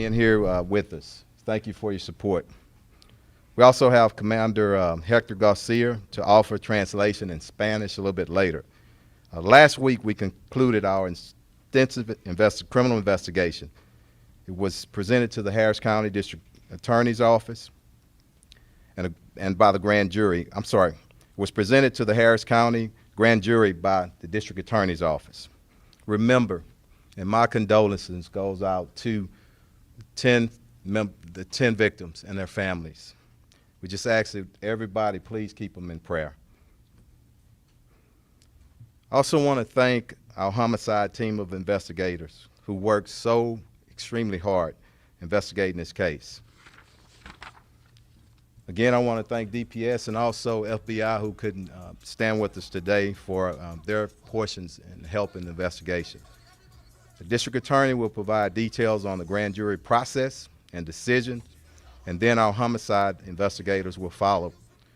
Being here with us. Thank you for your support. We also have Commander Hector Garcia to offer translation in Spanish a little bit later. Last week we concluded our extensive criminal investigation. It was presented to the Harris County District Attorney's Office and by the grand jury. I'm sorry, it was presented to the Harris County grand jury by the District Attorney's Office. Remember, and my condolences goes out to the 10 victims and their families. We just ask that everybody please keep them in prayer. I also want to thank our homicide team of investigators who worked so extremely hard investigating this case. Again, I want to thank DPS and also FBI who couldn't stand with us today for their portions and help in the investigation. The district attorney will provide details on the grand jury process and decision, and then our homicide investigators will follow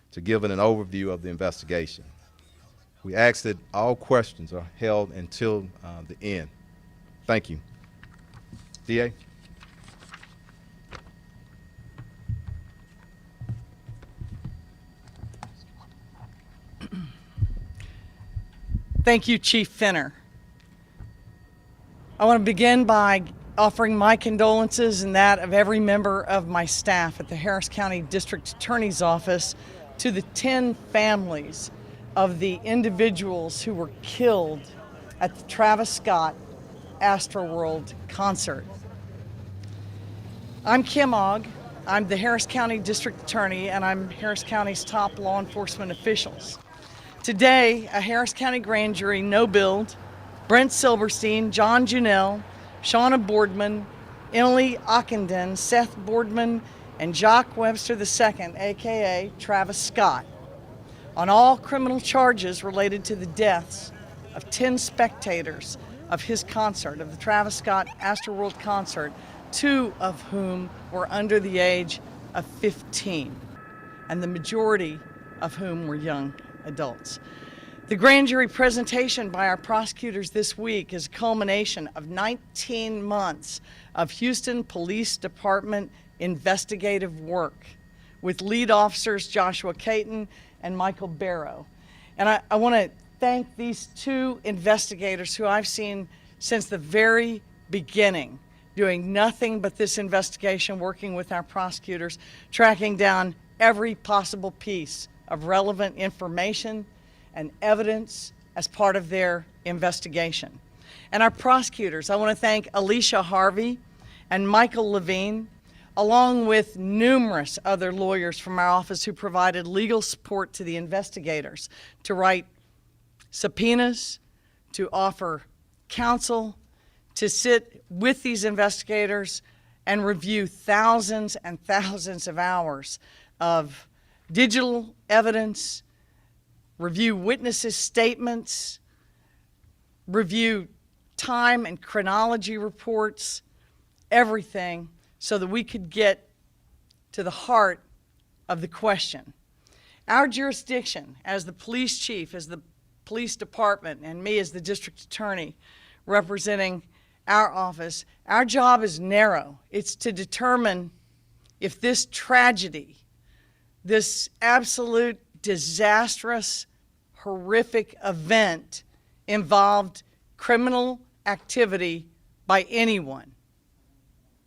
to give an overview of the investigation. We ask that all questions are held until the end. Thank you. DA? Thank you, Chief Finner. I want to begin by offering my condolences and that of every member of my staff at the Harris County District Attorney's Office to the 10 families of the individuals who were killed at the Travis Scott Astroworld concert. I'm Kim Ogg. I'm the Harris County District Attorney, and I'm Harris County's top law enforcement officials. Today, a Harris County grand jury no-billed Brent Silberstein, John Junell, Shauna Boardman, Emily Ockenden, Seth Boardman, and Jock Webster II, aka Travis Scott, on all criminal charges related to the deaths of 10 spectators of his concert, of the Travis Scott Astroworld concert, 2 of whom were under the age of 15, and the majority of whom were young adults. The grand jury presentation by our prosecutors this week is a culmination of 19 months of Houston Police Department investigative work with lead officers Joshua Caden and Michael Barrow. And I want to thank these 2 investigators who I've seen since the very beginning, doing nothing but this investigation, working with our prosecutors, tracking down every possible piece of relevant information and evidence as part of their investigation. And our prosecutors, I want to thank Alicia Harvey and Michael Levine, along with numerous other lawyers from our office who provided legal support to the investigators to write subpoenas, to offer counsel, to sit with these investigators and review thousands and thousands of hours of digital evidence, review witnesses' statements, review time and chronology reports, everything, so that we could get to the heart of the question. Our jurisdiction as the police chief, as the police department, and me as the district attorney representing our office, our job is narrow. It's to determine if this tragedy, this absolute disastrous, horrific event involved criminal activity by anyone,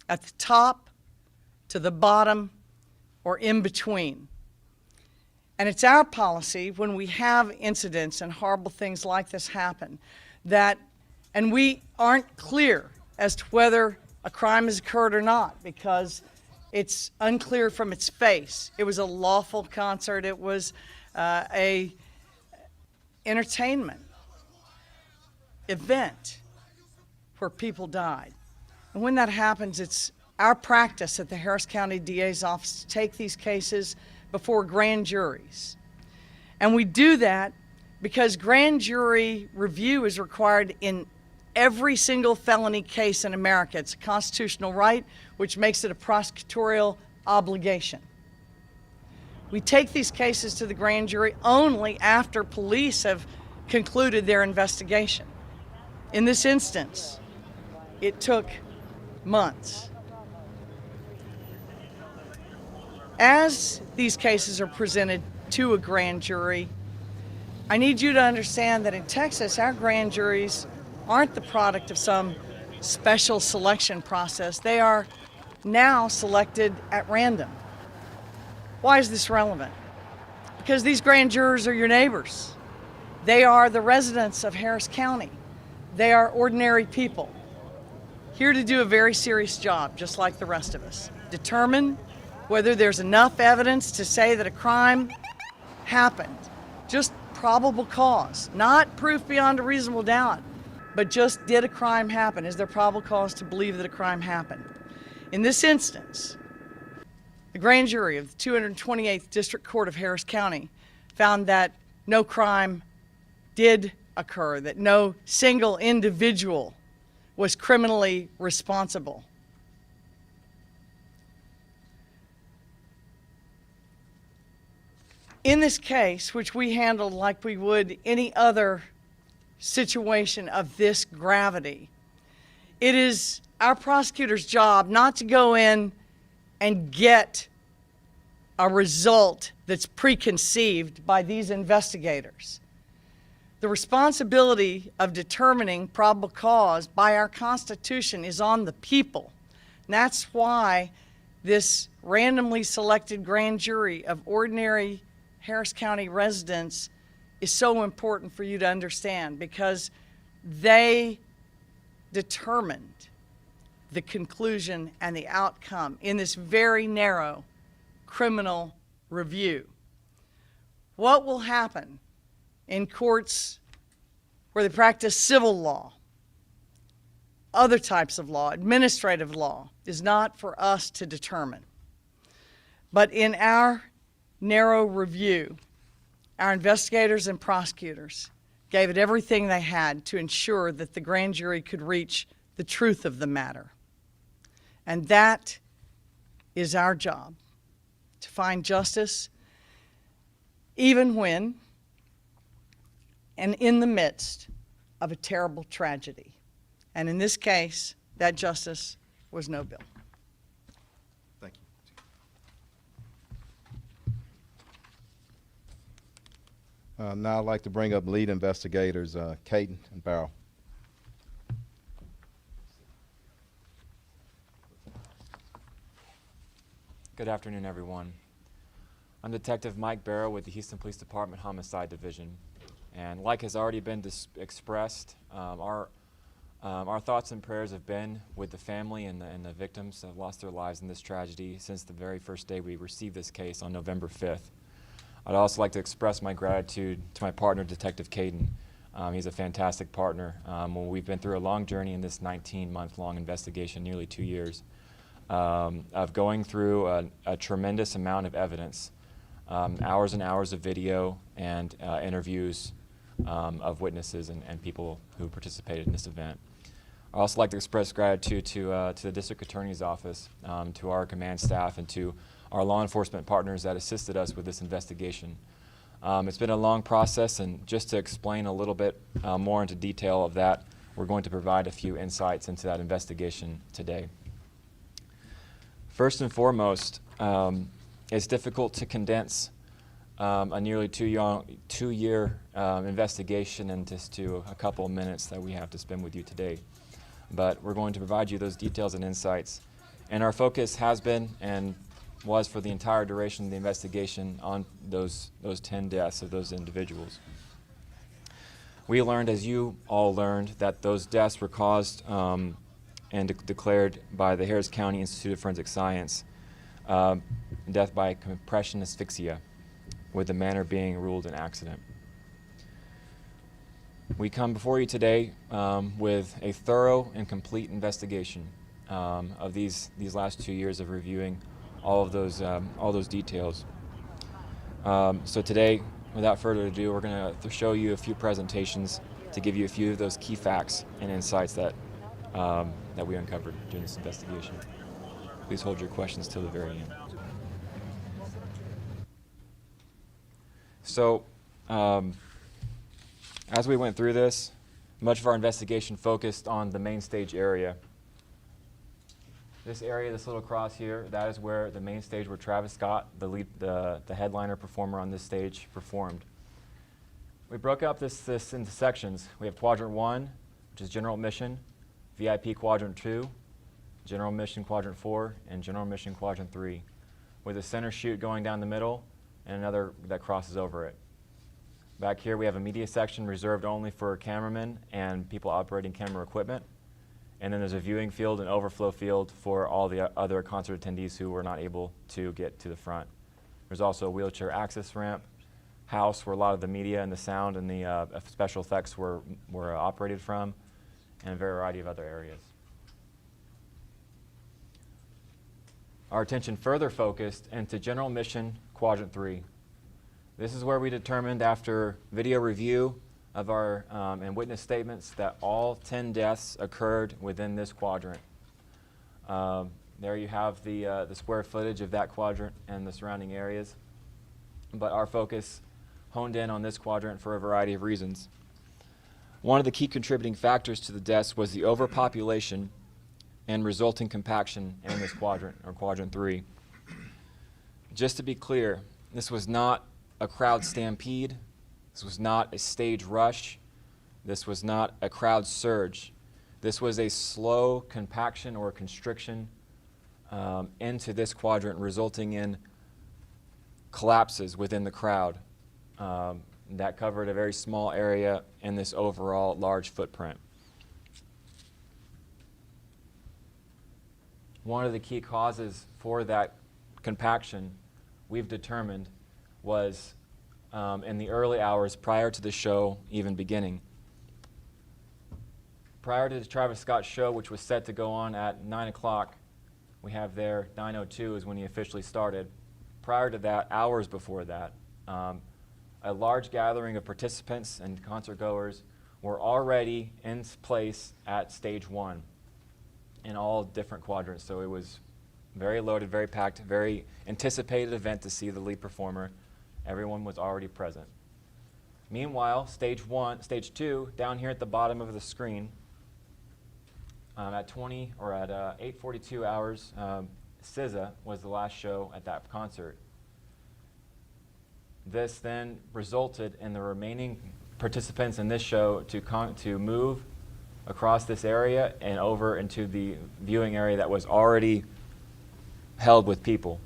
at the top, to the bottom, or in between. And it's our policy when we have incidents and horrible things like this happen and we aren't clear as to whether a crime has occurred or not, because it's unclear from its face. It was a lawful concert. It was a entertainment event where people died. And when that happens, it's our practice at the Harris County DA's office to take these cases before grand juries. And we do that because grand jury review is required in every single felony case in America. It's a constitutional right, which makes it a prosecutorial obligation. We take these cases to the grand jury only after police have concluded their investigation. In this instance, it took months. As these cases are presented to a grand jury, I need you to understand that in Texas, our grand juries aren't the product of some special selection process. They are now selected at random. Why is this relevant? Because these grand jurors are your neighbors. They are the residents of Harris County. They are ordinary people, here to do a very serious job, just like the rest of us. Determine whether there's enough evidence to say that a crime happened. Just probable cause, not proof beyond a reasonable doubt, but just did a crime happen? Is there probable cause to believe that a crime happened? In this instance, the grand jury of the 228th District Court of Harris County found that no crime did occur, that no single individual was criminally responsible. In this case, which we handled like we would any other situation of this gravity, it is our prosecutor's job not to go in and get a result that's preconceived by these investigators. The responsibility of determining probable cause by our Constitution is on the people. And that's why this randomly selected grand jury of ordinary Harris County residents is so important for you to understand, because they determined the conclusion and the outcome in this very narrow criminal review. What will happen in courts where they practice civil law, other types of law, administrative law, is not for us to determine. But in our narrow review, our investigators and prosecutors gave it everything they had to ensure that the grand jury could reach the truth of the matter. And that is our job, to find justice even when and in the midst of a terrible tragedy. And in this case, that justice was no bill. Thank you. Now I'd like to bring up lead investigators Caden and Barrow. Good afternoon, everyone. I'm Detective Mike Barrow with the Houston Police Department Homicide Division. And like has already been expressed, our thoughts and prayers have been with the family and the victims that have lost their lives in this tragedy since the very first day we received this case on November 5th. I'd also like to express my gratitude to my partner, Detective Caden. He's a fantastic partner. We've been through a long journey in this 19-month-long investigation, nearly 2 years, of going through a tremendous amount of evidence, hours and hours of video and interviews of witnesses and people who participated in this event. I'd also like to express gratitude to the District Attorney's Office, to our command staff, and to our law enforcement partners that assisted us with this investigation. It's been a long process, and just to explain a little bit more into detail of that, we're going to provide a few insights into that investigation today. First and foremost, it's difficult to condense a nearly two-year investigation into a couple of minutes that we have to spend with you today. But we're going to provide you those details and insights. And our focus has been and was for the entire duration of the investigation on those 10 deaths of those individuals. We learned, as you all learned, that those deaths were caused and declared by the Harris County Institute of Forensic Science, death by compression asphyxia, with the manner being ruled an accident. We come before you today with a thorough and complete investigation of these last 2 years of reviewing all those details. So today, without further ado, we're going to show you a few presentations to give you a few of those key facts and insights that we uncovered during this investigation. Please hold your questions till the very end. So, as we went through this, much of our investigation focused on the main stage area. This area, this little cross here, that is where the main stage where Travis Scott, the headliner performer on this stage, performed. We broke up this into sections. We have Quadrant 1, which is General Admission, VIP Quadrant 2, General Admission Quadrant 4, and General Admission Quadrant 3, with a center chute going down the middle and another that crosses over it. Back here we have a media section reserved only for cameramen and people operating camera equipment. And then there's a viewing field and overflow field for all the other concert attendees who were not able to get to the front. There's also a wheelchair access ramp, house where a lot of the media and the sound and the special effects were operated from, and a variety of other areas. Our attention further focused into General Admission Quadrant 3. This is where we determined after video review of our and witness statements that all 10 deaths occurred within this quadrant. There you have the square footage of that quadrant and the surrounding areas. But our focus honed in on this quadrant for a variety of reasons. One of the key contributing factors to the deaths was the overpopulation and resulting compaction in this quadrant, or Quadrant 3. Just to be clear, this was not a crowd stampede. This was not a stage rush. This was not a crowd surge. This was a slow compaction or constriction into this quadrant, resulting in collapses within the crowd that covered a very small area in this overall large footprint. One of the key causes for that compaction we've determined was in the early hours prior to the show even beginning. Prior to the Travis Scott show, which was set to go on at 9 o'clock, we have there 9:02 is when he officially started. Prior to that, hours before that, a large gathering of participants and concert goers were already in place at stage 1 in all different quadrants. So it was very loaded, very packed, very anticipated event to see the lead performer. Everyone was already present. Meanwhile, stage 2, down here at the bottom of the screen, at 8:42 hours, SZA was the last show at that concert. This then resulted in the remaining participants in this show to move across this area and over into the viewing area that was already held with people.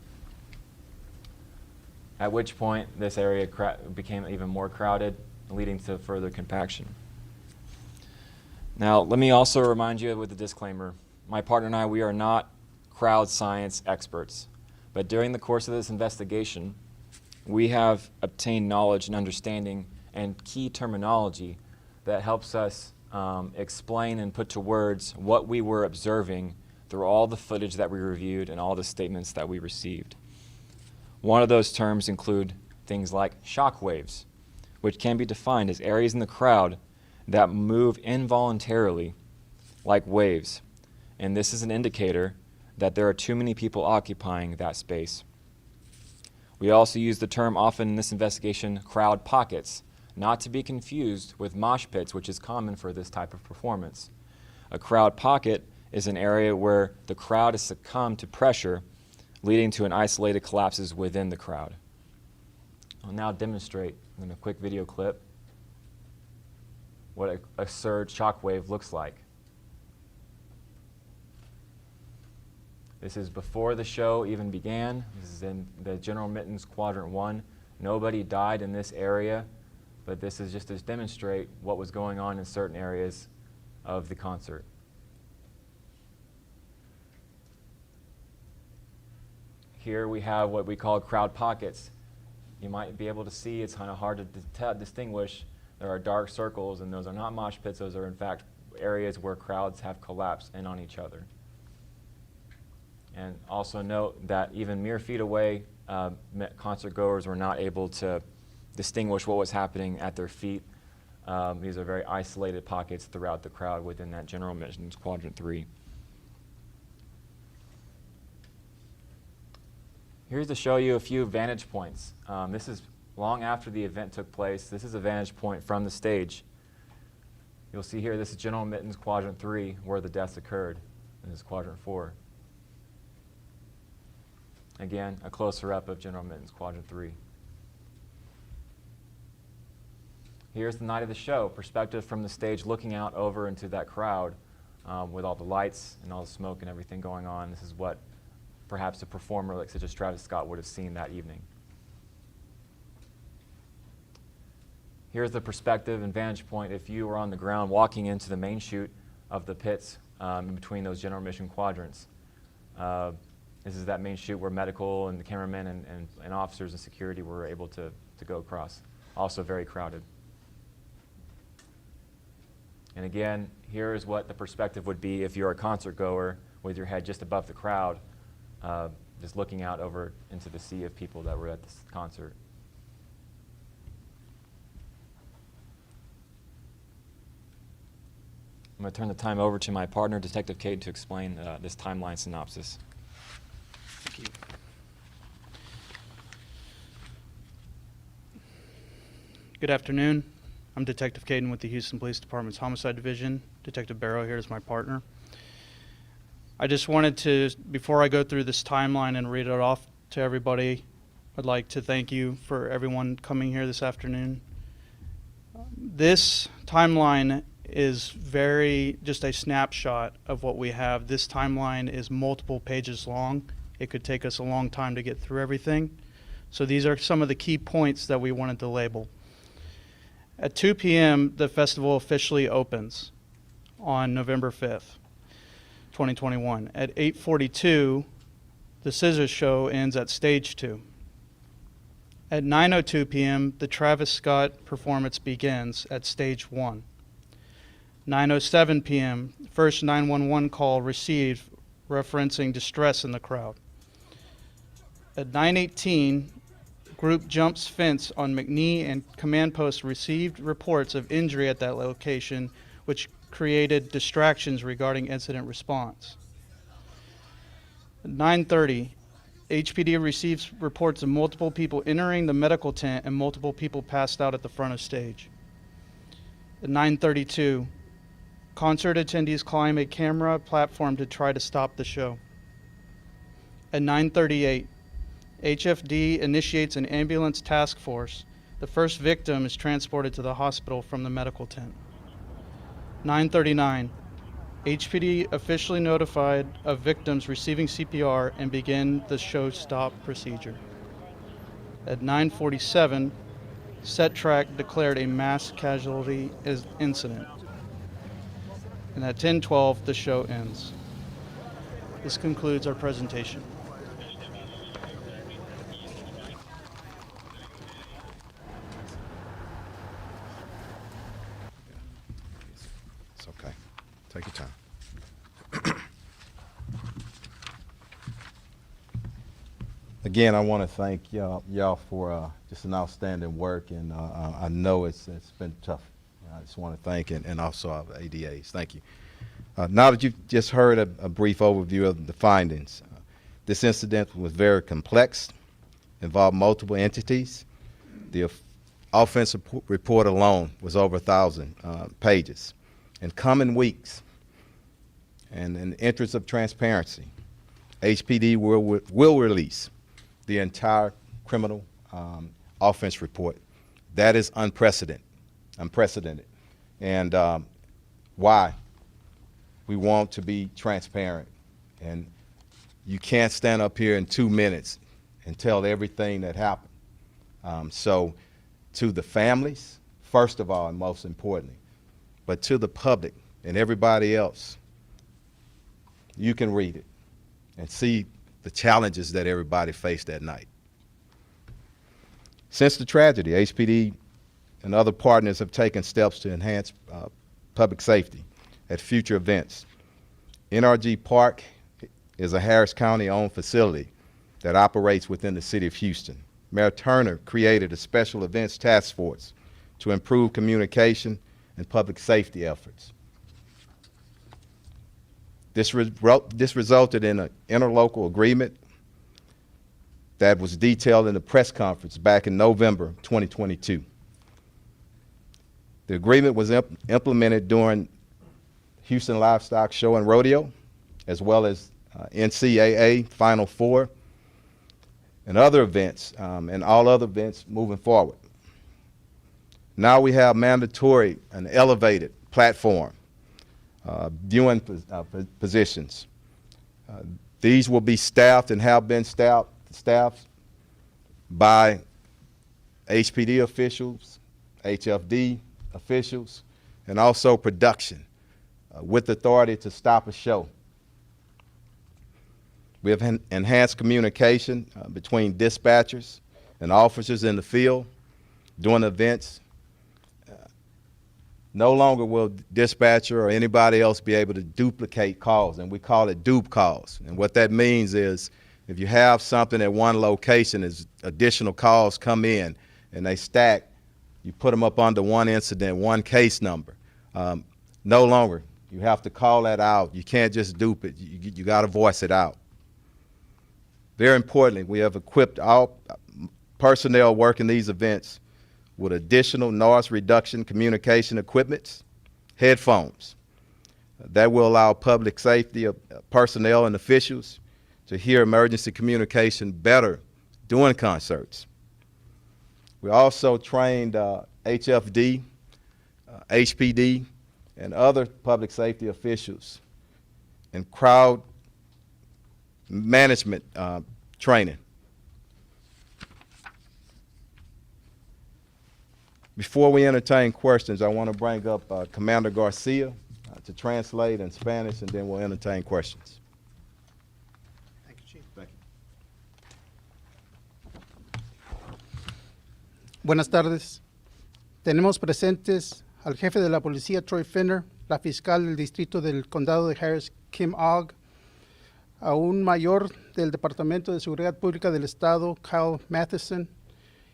At which point this area became even more crowded, leading to further compaction. Now, let me also remind you with a disclaimer. My partner and I, we are not crowd science experts, but during the course of this investigation, we have obtained knowledge and understanding and key terminology that helps us explain and put to words what we were observing through all the footage that we reviewed and all the statements that we received. One of those terms include things like shock waves, which can be defined as areas in the crowd that move involuntarily like waves. And this is an indicator that there are too many people occupying that space. We also use the term often in this investigation, crowd pockets, not to be confused with mosh pits, which is common for this type of performance. A crowd pocket is an area where the crowd has succumbed to pressure, leading to an isolated collapses within the crowd. I'll now demonstrate in a quick video clip what a surge shock wave looks like. This is before the show even began. This is in the General Admittance Quadrant 1. Nobody died in this area, but this is just to demonstrate what was going on in certain areas of the concert. Here we have what we call crowd pockets. You might be able to see, it's kind of hard to distinguish. There are dark circles, and those are not mosh pits. Those are, in fact, areas where crowds have collapsed in on each other. And also note that even mere feet away, concert goers were not able to distinguish what was happening at their feet. These are very isolated pockets throughout the crowd within that General Admissions Quadrant 3. Here's to show you a few vantage points. This is long after the event took place. This is a vantage point from the stage. You'll see here, this is General Admittance Quadrant 3, where the deaths occurred. And this is Quadrant 4. Again, a closer up of General Mittens Quadrant 3. Here's the night of the show, perspective from the stage looking out over into that crowd with all the lights and all the smoke and everything going on. This is what perhaps a performer like such as Travis Scott would have seen that evening. Here's the perspective and vantage point if you were on the ground walking into the main chute of the pits in between those general mission quadrants. This is that main chute where medical and the cameramen and officers and security were able to go across. Also very crowded. And again, here is what the perspective would be if you're a concert goer with your head just above the crowd, just looking out over into the sea of people that were at this concert. I'm going to turn the time over to my partner, Detective Caden, to explain this timeline synopsis. Thank you. Good afternoon. I'm Detective Caden with the Houston Police Department's Homicide Division. Detective Barrow here is my partner. I just wanted to, before I go through this timeline and read it off to everybody, I'd like to thank you for everyone coming here this afternoon. This timeline is just a snapshot of what we have. This timeline is multiple pages long. It could take us a long time to get through everything. So these are some of the key points that we wanted to label. At 2 p.m., the festival officially opens on November 5th, 2021. At 8:42, the Scissors Show ends at Stage 2. At 9:02 p.m., the Travis Scott performance begins at Stage 1. 9:07 p.m., first 911 call received referencing distress in the crowd. At 9:18, group jumps fence on McNee and command post received reports of injury at that location, which created distractions regarding incident response. At 9:30, HPD receives reports of multiple people entering the medical tent and multiple people passed out at the front of stage. At 9:32, concert attendees climb a camera platform to try to stop the show. At 9:38, HFD initiates an ambulance task force. The first victim is transported to the hospital from the medical tent. 9:39, HPD officially notified of victims receiving CPR and begin the show stop procedure. At 9:47, Set Track declared a mass casualty incident. And at 10:12, the show ends. This concludes our presentation. It's okay. Take your time. Again, I want to thank y'all for just an outstanding work, and I know it's been tough. I just want to thank and also our ADAs. Thank you. Now that you've just heard a brief overview of the findings, this incident was very complex, involved multiple entities. The offense report alone was over 1,000 pages. In coming weeks, and in the interest of transparency, HPD will release the entire criminal offense report. That is unprecedented. And why? We want to be transparent. And you can't stand up here in 2 minutes and tell everything that happened. So to the families, first of all and most importantly, but to the public and everybody else, you can read it and see the challenges that everybody faced that night. Since the tragedy, HPD and other partners have taken steps to enhance public safety at future events. NRG Park is a Harris County-owned facility that operates within the city of Houston. Mayor Turner created a special events task force to improve communication and public safety efforts. This resulted in an interlocal agreement that was detailed in the press conference back in November 2022. The agreement was implemented during Houston Livestock Show and Rodeo, as well as NCAA Final Four, and other events, and all other events moving forward. Now we have mandatory and elevated platform viewing positions. These will be staffed and have been staffed by HPD officials, HFD officials, and also production with authority to stop a show. We have enhanced communication between dispatchers and officers in the field during events. No longer will dispatcher or anybody else be able to duplicate calls, and we call it dupe calls. And what that means is if you have something at one location, as additional calls come in and they stack, you put them up under one incident, one case number. No longer. You have to call that out. You can't just dupe it. You got to voice it out. Very importantly, we have equipped all personnel working these events with additional noise reduction communication equipment, headphones. That will allow public safety personnel and officials to hear emergency communication better during concerts. We also trained HFD, HPD, and other public safety officials in crowd management training. Before we entertain questions, I want to bring up Commander Garcia to translate in Spanish, and then we'll entertain questions. Thank you, Chief. Thank you. Buenas tardes. Tenemos presentes al jefe de la policía, Troy Finner, la fiscal del distrito del condado de Harris, Kim Ogg, a un mayor del Departamento de Seguridad Pública del Estado, Kyle Matheson,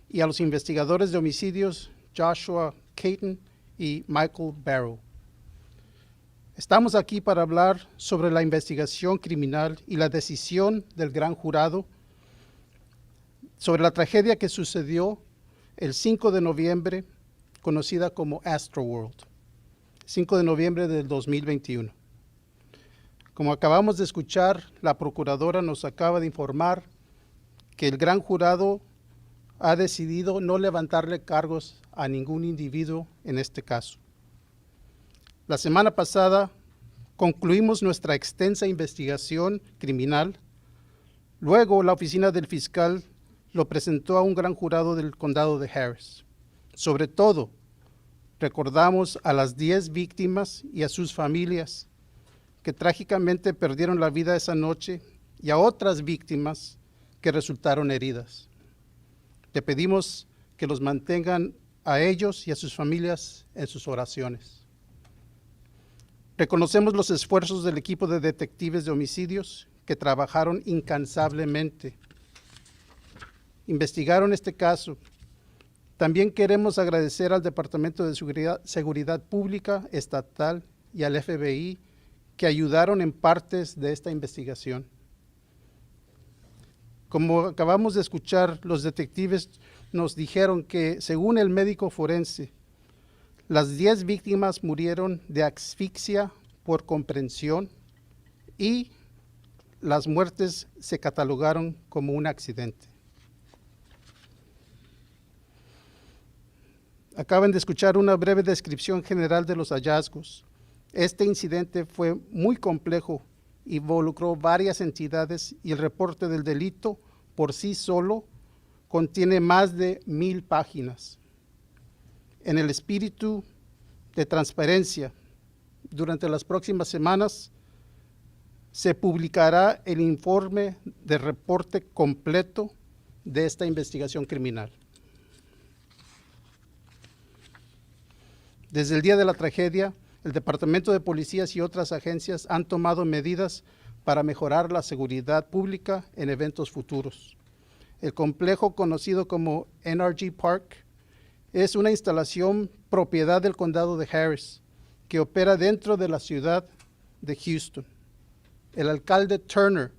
y a los investigadores de homicidios, Joshua Caden y Michael Barrow. Estamos aquí para hablar sobre la investigación criminal y la decisión del gran jurado sobre la tragedia que sucedió el 5 de noviembre, conocida como Astroworld, 5 de noviembre del 2021. Como acabamos de escuchar, la procuradora nos acaba de informar que el gran jurado ha decidido no levantarle cargos a ningún individuo en este caso. La semana pasada concluimos nuestra extensa investigación criminal. Luego la oficina del fiscal lo presentó a un gran jurado del condado de Harris. Sobre todo, recordamos a las 10 víctimas y a sus familias que trágicamente perdieron la vida esa noche y a otras víctimas que resultaron heridas. Le pedimos que los mantengan a ellos y a sus familias en sus oraciones. Reconocemos los esfuerzos del equipo de detectives de homicidios que trabajaron incansablemente. Investigaron este caso. También queremos agradecer al Departamento de Seguridad Pública Estatal y al FBI que ayudaron en partes de esta investigación. Como acabamos de escuchar, los detectives nos dijeron que, según el médico forense, las 10 víctimas murieron de asfixia por comprensión y las muertes se catalogaron como un accidente. Acaban de escuchar una breve descripción general de los hallazgos. Este incidente fue muy complejo, involucró varias entidades y el reporte del delito por sí solo contiene más de 1000 páginas. En el espíritu de transparencia, durante las próximas semanas se publicará el informe de reporte completo de esta investigación criminal. Desde el día de la tragedia, el Departamento de Policías y otras agencias han tomado medidas para mejorar la seguridad pública en eventos futuros. El complejo conocido como NRG Park es una instalación propiedad del condado de Harris que opera dentro de la ciudad de Houston. El alcalde Turner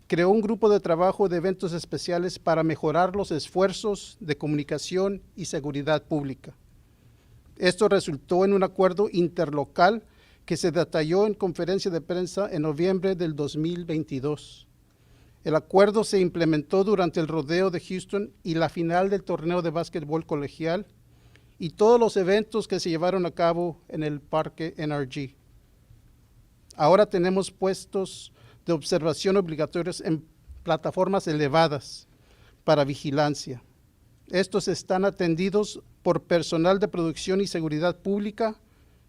creó un grupo de trabajo de eventos especiales para mejorar los esfuerzos de comunicación y seguridad pública. Esto resultó en un acuerdo interlocal que se detalló en conferencia de prensa en noviembre del 2022. El acuerdo se implementó durante el rodeo de Houston y la final del torneo de básquetbol colegial y todos los eventos que se llevaron a cabo en el parque NRG. Ahora tenemos puestos de observación obligatorios en plataformas elevadas para vigilancia. Estos están atendidos por personal de producción y seguridad pública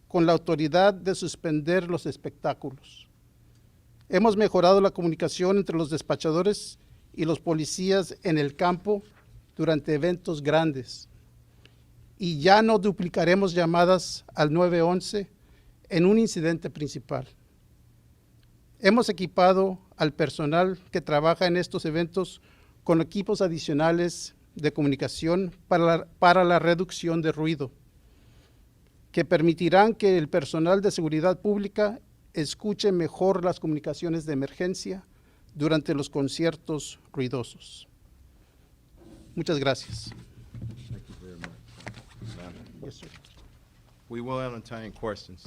con la autoridad de suspender los espectáculos. Hemos mejorado la comunicación entre los despachadores y los policías en el campo durante eventos grandes. Y ya no duplicaremos llamadas al 911 en un incidente principal. Hemos equipado al personal que trabaja en estos eventos con equipos adicionales de comunicación para la reducción de ruido, que permitirán que el personal de seguridad pública escuche mejor las comunicaciones de emergencia durante los conciertos ruidosos. Muchas gracias. Thank you very much. Yes, sir. We will entertain questions.